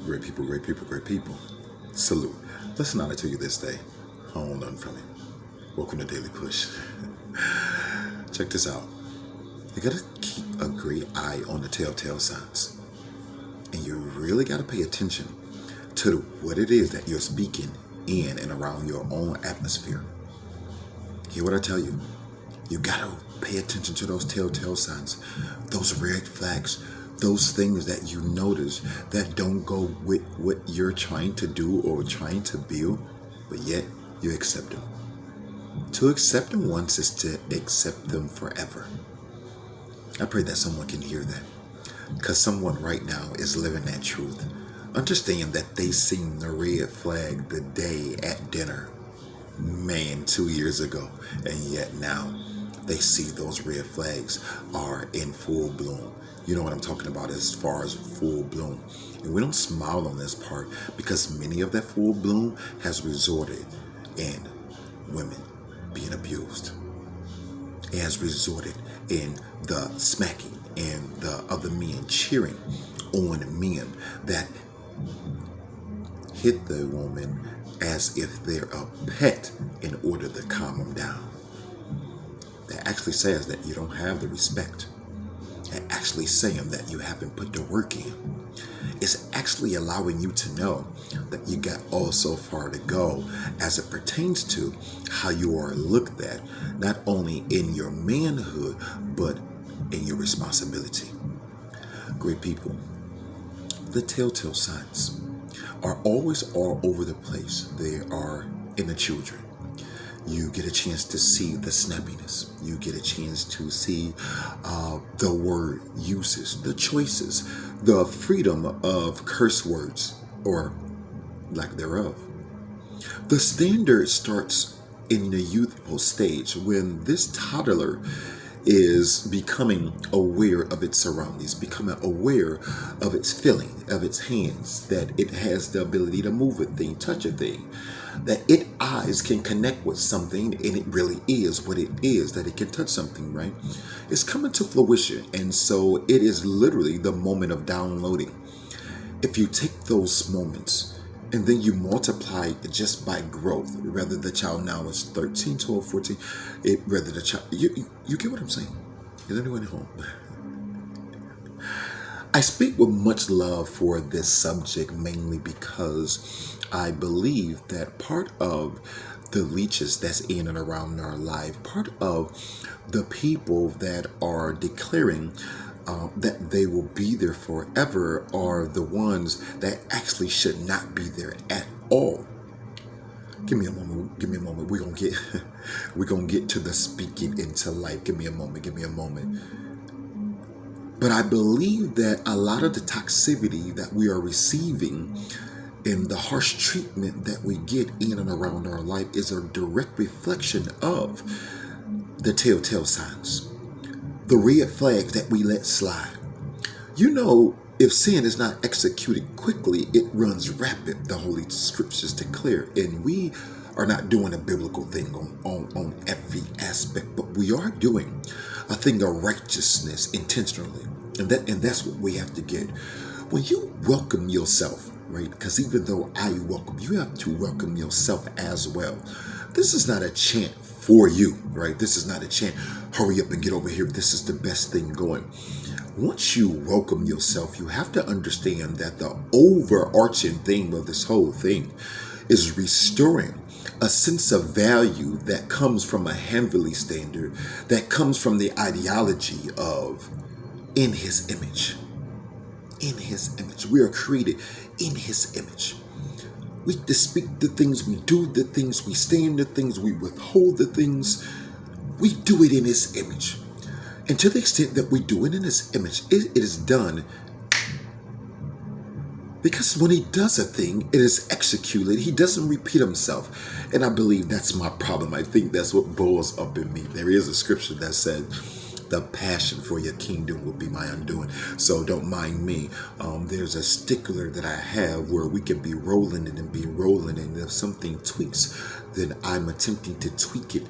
Great people, great people, great people. Salute. Listen honor to you this day. I don't learn from it. Welcome to Daily Push. Check this out. You gotta keep a great eye on the telltale signs. And you really gotta pay attention to what it is that you're speaking in and around your own atmosphere. Hear what I tell you. You gotta pay attention to those telltale signs, those red flags, those things that you notice that don't go with what you're trying to do or trying to build, but yet you accept them. To accept them once is to accept them forever. I pray that someone can hear that, because someone right now is living that truth. Understand that they seen the red flag the day at dinner, 2 years ago, and yet now they see those red flags are in full bloom. You know what I'm talking about as far as full bloom. And we don't smile on this part because many of that full bloom has resulted in women being abused. It has resulted in the smacking and the other men cheering on men that hit the woman as if they're a pet in order to calm them down. That actually says that you don't have the respect. It actually saying that you haven't put the work in. It's actually allowing you to know that you got all so far to go as it pertains to how you are looked at, not only in your manhood, but in your responsibility. Great people, the telltale signs are always all over the place. They are in the children. You get a chance to see the snappiness. You get a chance to see the word uses, the choices, the freedom of curse words or lack thereof. The standard starts in the youthful stage when this toddler is becoming aware of its surroundings, becoming aware of its feeling, of its hands, that it has the ability to move a thing, touch a thing, that its eyes can connect with something, and it really is what it is, that it can touch something, right? It's coming to fruition, and so it is literally the moment of downloading. If you take those moments and then you multiply it just by growth, whether the child now is 13, 12, 14, whether the child, you get what I'm saying? Is anyone at home? I speak with much love for this subject, mainly because I believe that part of the leeches that's in and around our life, part of the people that are declaring that they will be there forever are the ones that actually should not be there at all. Give me a moment. Give me a moment. We're gonna get to the speaking into life. Give me a moment. Give me a moment. But I believe that a lot of the toxicity that we are receiving and the harsh treatment that we get in and around our life is a direct reflection of the telltale signs, the red flags that we let slide. You know, if sin is not executed quickly, it runs rapid, the Holy Scriptures declare. And we are not doing a biblical thing on every aspect, but we are doing a thing of righteousness intentionally. And that's what we have to get. When you welcome yourself, right? Because even though I welcome, you have to welcome yourself as well. This is not a chant for you, right? This is not a chant, hurry up and get over here. This is the best thing going. Once you welcome yourself, you have to understand that the overarching theme of this whole thing is restoring a sense of value that comes from a heavenly standard, that comes from the ideology of in his image. In his image. We are created in his image. We speak the things, we do the things, we stand the things, we withhold the things. We do it in his image. And to the extent that we do it in his image, it is done because when he does a thing, it is executed. He doesn't repeat himself. And I believe that's my problem. I think that's what boils up in me. There is a scripture that said, the passion for your kingdom will be my undoing. So don't mind me. There's a stickler that I have where we can be rolling and be rolling. And if something tweaks, then I'm attempting to tweak it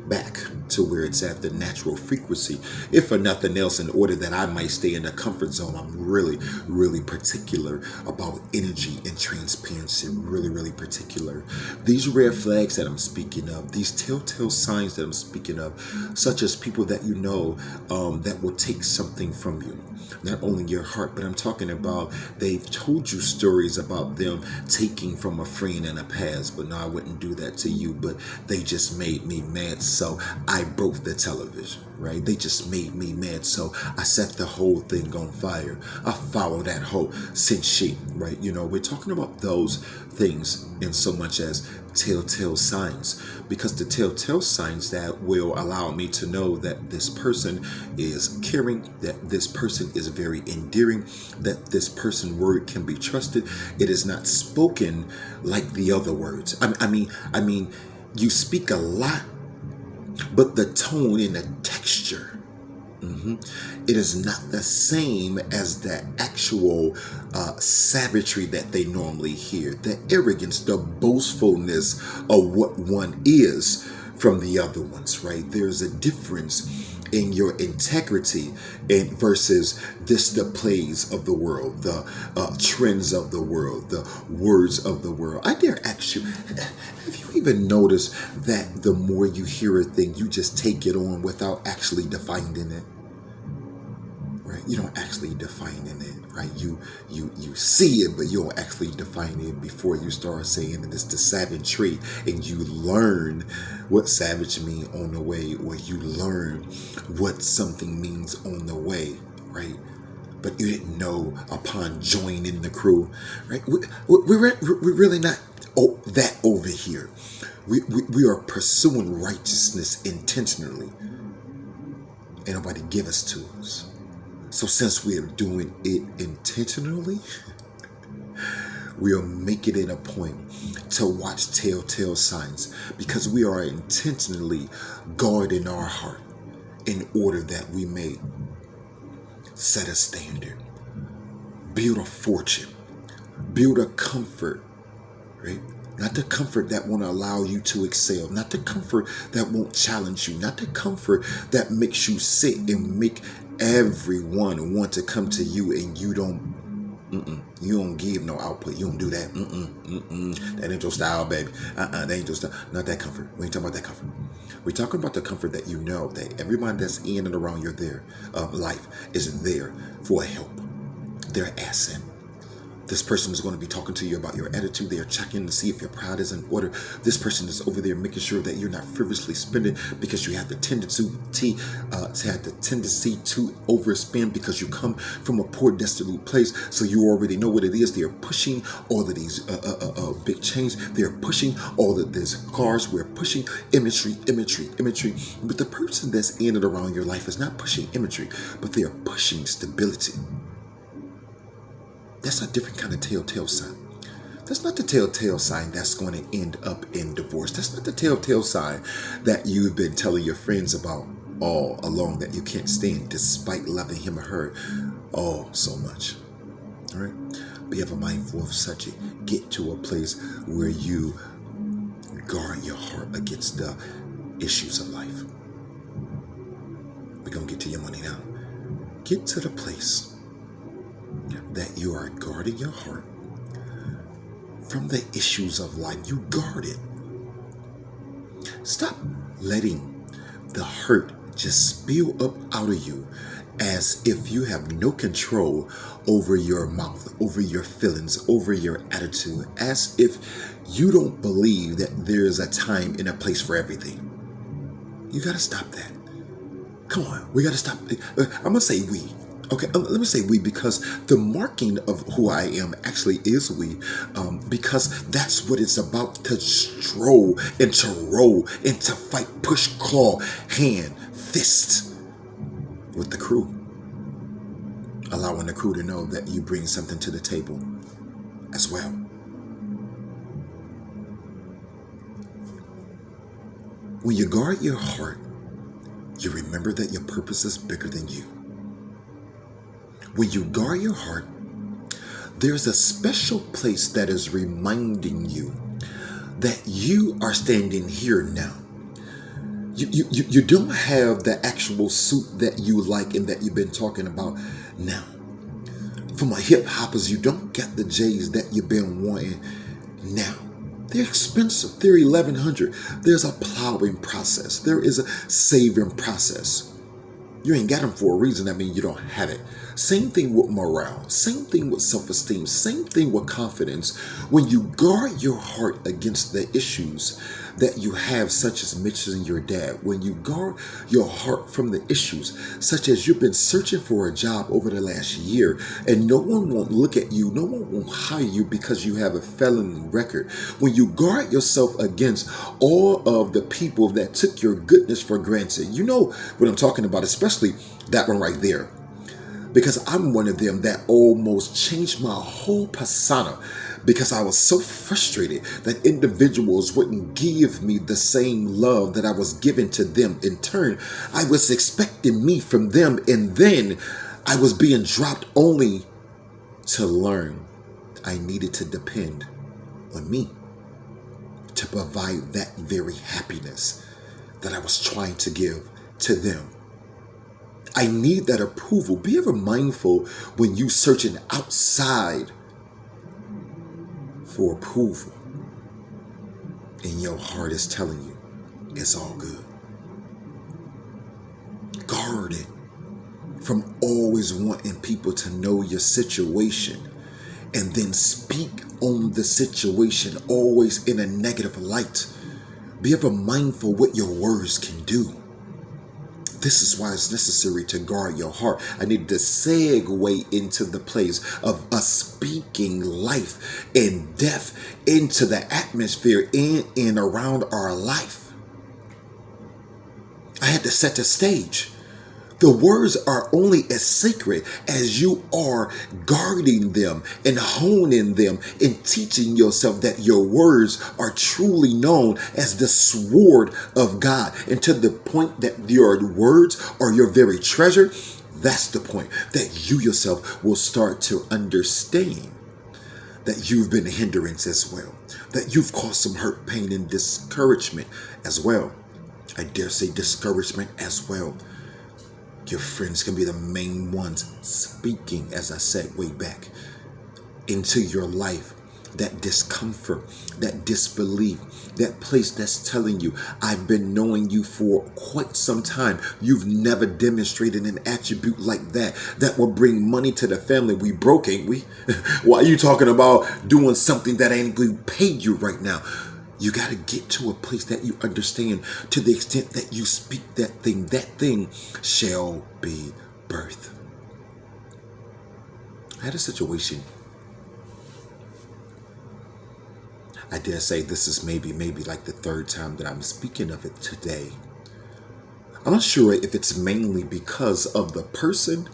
back to where it's at, the natural frequency. If for nothing else, in order that I might stay in the comfort zone, I'm really, really particular about energy and transparency. Really, really particular. These red flags that I'm speaking of, these telltale signs that I'm speaking of, such as people that you know that will take something from you. Not only your heart, but I'm talking about they've told you stories about them taking from a friend in the past, but no, I wouldn't do that to you, but they just made me mad, so I broke the television, right? They just made me mad, so I set the whole thing on fire. I follow that whole since she, right? You know, we're talking about those things in so much as telltale signs, because the telltale signs that will allow me to know that this person is caring, that this person is very endearing, that this person word can be trusted. It is not spoken like the other words. I mean, you speak a lot, but the tone and the texture, it is not the same as the actual savagery that they normally hear, the arrogance, the boastfulness of what one is from the other ones, right? There's a difference in your integrity and versus the plays of the world, the trends of the world, the words of the world. I dare ask you, have you even noticed that the more you hear a thing, you just take it on without actually defining it? Right? You don't actually define it, right? You see it, but you don't actually define it before you start saying that it's the savagery, and you learn what savage mean on the way, or you learn what something means on the way, right? But you didn't know upon joining the crew, right? We're really not that over here. We are pursuing righteousness intentionally. Ain't nobody give us tools. So since we are doing it intentionally, we are making it a point to watch telltale signs, because we are intentionally guarding our heart in order that we may set a standard, build a fortune, build a comfort, right? Not the comfort that won't allow you to excel, not the comfort that won't challenge you, not the comfort that makes you sit and make everyone want to come to you, and you don't give no output. You don't do that. That ain't your style, baby. That ain't your style. Not that comfort. We ain't talking about that comfort. We're talking about the comfort that you know that everybody that's in and around your life is there for help. They're an asset. This person is going to be talking to you about your attitude. They are checking to see if your pride is in order. This person is over there making sure that you're not frivolously spending, because you have the tendency to overspend, because you come from a poor, destitute place. So you already know what it is. They are pushing all of these big chains. They are pushing all of these cars. We're pushing imagery. But the person that's in and around your life is not pushing imagery, but they are pushing stability. That's a different kind of telltale sign. That's not the telltale sign that's going to end up in divorce. That's not the telltale sign that you've been telling your friends about all along, that you can't stand despite loving him or her so much. All right? Be ever mindful of such. Get to a place where you guard your heart against the issues of life. We're going to get to your money now. Get to the place that you are guarding your heart from the issues of life. You guard it. Stop letting the hurt just spill up out of you as if you have no control over your mouth, over your feelings, over your attitude, as if you don't believe that there's a time and a place for everything. You got to stop that. Come on, we got to stop. I'm going to say we. Okay, let me say we, because the marking of who I am actually is we, because that's what it's about, to stroll and to roll and to fight, push, claw, hand, fist with the crew. Allowing the crew to know that you bring something to the table as well. When you guard your heart, you remember that your purpose is bigger than you. When you guard your heart, there's a special place that is reminding you that you are standing here now. You don't have the actual suit that you like and that you've been talking about now. For my hip hoppers, you don't get the J's that you've been wanting now. They're expensive. They're 1100. There's a plowing process. There is a saving process. You ain't got them for a reason. I mean, you don't have it. Same thing with morale. Same thing with self-esteem. Same thing with confidence. When you guard your heart against the issues that you have, such as missing your dad, when you guard your heart from the issues, such as you've been searching for a job over the last year and no one won't look at you, no one won't hire you because you have a felony record. When you guard yourself against all of the people that took your goodness for granted, you know what I'm talking about, especially that one right there. Because I'm one of them that almost changed my whole persona because I was so frustrated that individuals wouldn't give me the same love that I was giving to them. In turn, I was expecting me from them, and then I was being dropped only to learn I needed to depend on me to provide that very happiness that I was trying to give to them. I need that approval. Be ever mindful when you searching outside for approval and your heart is telling you it's all good. Guard it from always wanting people to know your situation and then speak on the situation always in a negative light. Be ever mindful what your words can do. This is why it's necessary to guard your heart. I need to segue into the place of us speaking life and death into the atmosphere in and around our life. I had to set the stage. The words are only as sacred as you are guarding them and honing them and teaching yourself that your words are truly known as the sword of God. And to the point that your words are your very treasure, that's the point that you yourself will start to understand that you've been a hindrance as well, that you've caused some hurt, pain, and discouragement as well. I dare say discouragement as well. Your friends can be the main ones speaking, as I said way back, into your life. That discomfort, that disbelief, that place that's telling you, I've been knowing you for quite some time. You've never demonstrated an attribute like that will bring money to the family. We broke, ain't we? Why are you talking about doing something that ain't going to pay you right now? You got to get to a place that you understand, to the extent that you speak that thing shall be birth. I had a situation. I dare say this is maybe like the third time that I'm speaking of it today. I'm not sure if it's mainly because of the person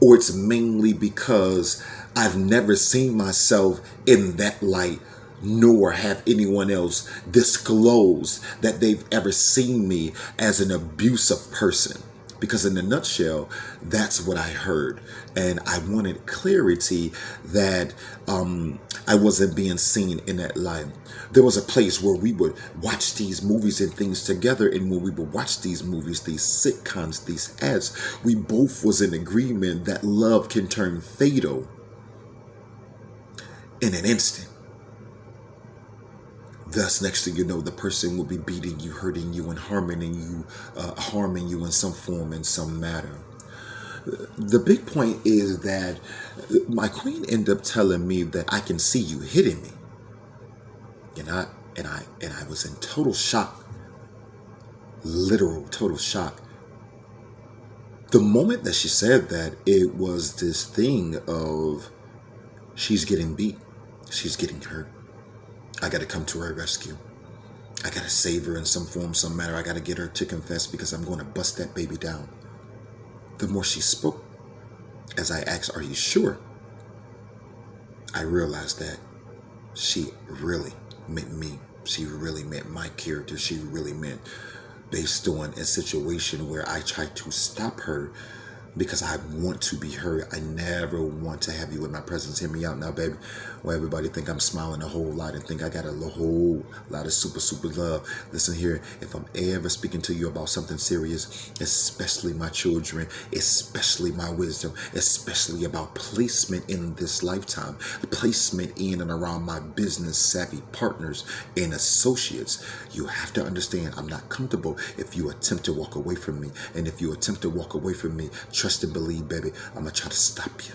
or it's mainly because I've never seen myself in that light, nor have anyone else disclosed that they've ever seen me as an abusive person. Because in a nutshell, that's what I heard. And I wanted clarity that I wasn't being seen in that light. There was a place where we would watch these movies and things together. And when we would watch these movies, these sitcoms, these ads, we both was in agreement that love can turn fatal in an instant. Thus, next thing you know, the person will be beating you, hurting you, and harming you in some form, in some matter. The big point is that my queen ended up telling me that I can see you hitting me, and I was in total shock, literal total shock. The moment that she said that, it was this thing of she's getting beat, she's getting hurt. I got to come to her rescue. I got to save her in some form, some manner. I got to get her to confess because I'm going to bust that baby down. The more she spoke, as I asked, are you sure? I realized that she really meant me. She really meant my character. She really meant based on a situation where I tried to stop her because I want to be heard. I never want to have you in my presence. Hear me out now, baby. Where everybody think I'm smiling a whole lot and think I got a whole lot of super love. Listen here, if I'm ever speaking to you about something serious, especially my children, especially my wisdom, especially about placement in this lifetime, placement in and around my business savvy partners and associates, you have to understand I'm not comfortable if you attempt to walk away from me. And if you attempt to walk away from me, trust and believe, baby, I'm gonna try to stop you.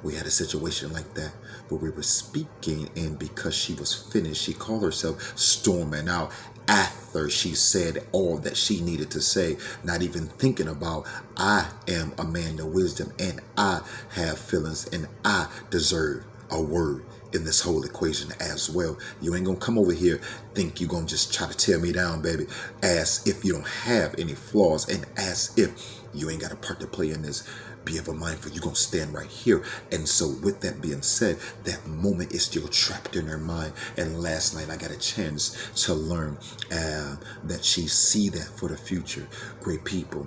We had a situation like that where we were speaking, and because she was finished, she called herself storming out after she said all that she needed to say, not even thinking about, I am a man of wisdom and I have feelings and I deserve a word in this whole equation as well. You ain't gonna come over here think you're gonna just try to tear me down, baby, as if you don't have any flaws and as if you ain't got a part to play in this. Be ever mindful, you're gonna stand right here. And so with that being said, that moment is still trapped in her mind. And last night I got a chance to learn that she see that for the future. Great people,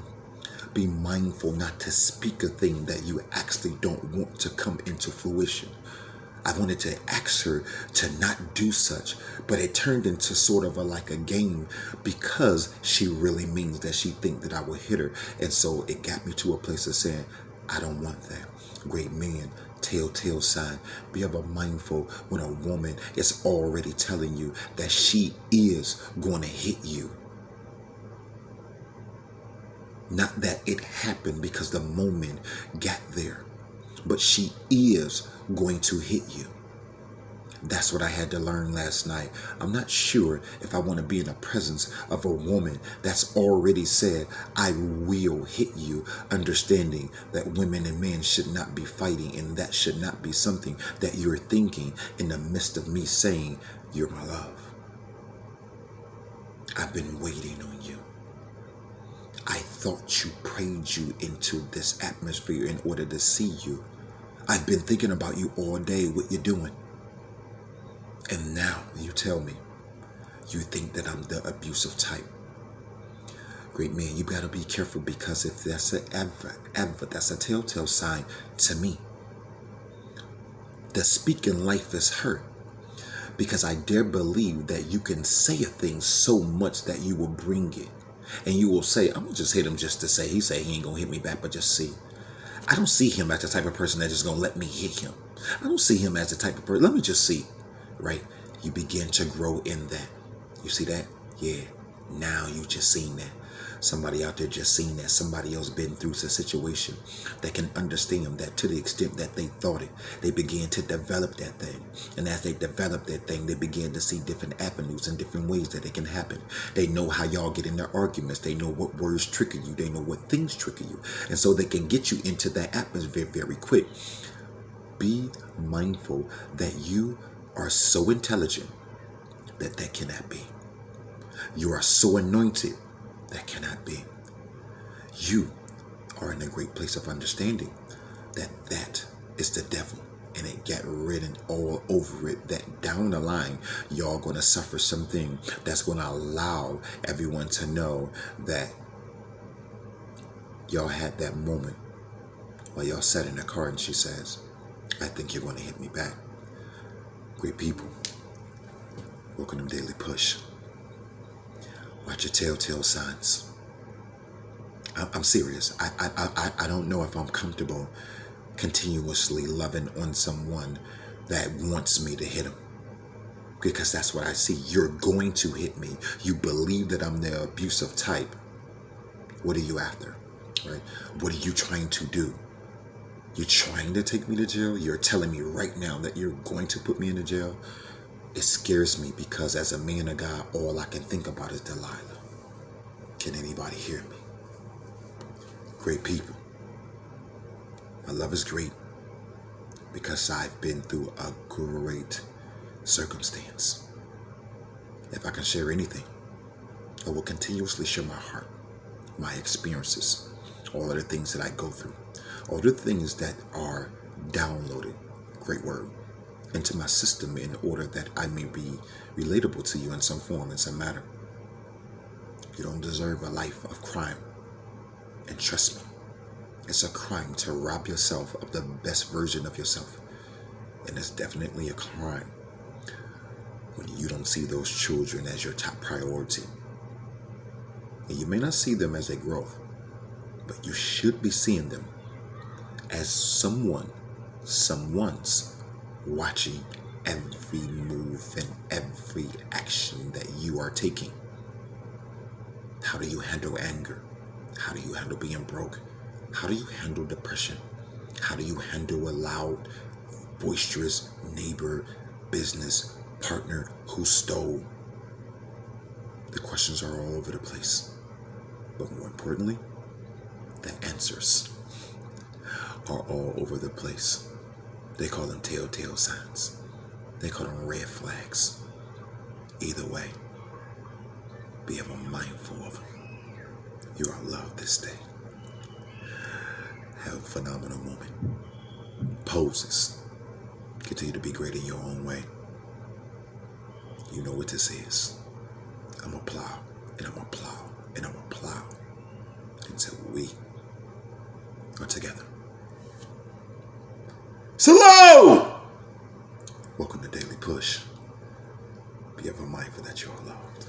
be mindful not to speak a thing that you actually don't want to come into fruition. I wanted to ask her to not do such, but it turned into sort of like a game because she really means that she think that I will hit her. And so it got me to a place of saying, I don't want that. Great man, telltale sign. Be ever mindful when a woman is already telling you that she is going to hit you. Not that it happened because the moment got there, but she is going to hit you. That's what I had to learn last night. I'm not sure if I want to be in the presence of a woman that's already said, I will hit you, understanding that women and men should not be fighting, and that should not be something that you're thinking in the midst of me saying, you're my love. I've been waiting on you. I thought you prayed you into this atmosphere in order to see you. I've been thinking about you all day, what you're doing. And now you tell me you think that I'm the abusive type. Great man, you gotta be careful, because if that's that's a telltale sign to me. The speaking life is hurt, because I dare believe that you can say a thing so much that you will bring it. And you will say, I'm gonna just hit him just to say. He say he ain't gonna hit me back, but just see. I don't see him as the type of person that's just gonna let me hit him. I don't see him as the type of person, let me just see. Right? You begin to grow in that. You see that? Yeah. Now you just seen that. Somebody out there just seen that. Somebody else been through a situation that can understand that to the extent that they thought it. They began to develop that thing. And as they develop that thing, they began to see different avenues and different ways that it can happen. They know how y'all get in their arguments. They know what words trigger you. They know what things trigger you. And so they can get you into that atmosphere very quick. Be mindful that you are so intelligent that that cannot be. You are so anointed that cannot be. You are in a great place of understanding that that is the devil, and it got written all over it that down the line y'all gonna suffer something that's gonna allow everyone to know that y'all had that moment while y'all sat in the car and she says, I think you're gonna hit me back. Great people, welcome to Daily Push. Watch your telltale signs. I'm serious. I don't know if I'm comfortable continuously loving on someone that wants me to hit them, because that's what I see. You're going to hit me. You believe that I'm the abusive type. What are you after? Right? What are you trying to do? You're trying to take me to jail? You're telling me right now that you're going to put me in the jail? It scares me, because as a man of God, all I can think about is Delilah. Can anybody hear me? Great people. My love is great because I've been through a great circumstance. If I can share anything, I will continuously share my heart, my experiences, all of the things that I go through, all the things that are downloaded, great word, into my system in order that I may be relatable to you in some form, in some matter. You don't deserve a life of crime. And trust me, it's a crime to rob yourself of the best version of yourself. And it's definitely a crime when you don't see those children as your top priority. And you may not see them as they grow, but you should be seeing them as someone's watching every move and every action that you are taking. How do you handle anger? How do you handle being broke? How do you handle depression? How do you handle a loud, boisterous neighbor, business partner who stole? The questions are all over the place. But more importantly, the answers are all over the place. They call them telltale signs. They call them red flags. Either way, be ever mindful of them. You are loved this day. Have a phenomenal moment. Poses. Continue to be great in your own way. You know what this is. I'm going to plow, and I'm going to plow, and I'm going to plow until we are together. Salute! Welcome to Daily Push. Be ever mindful that you are loved.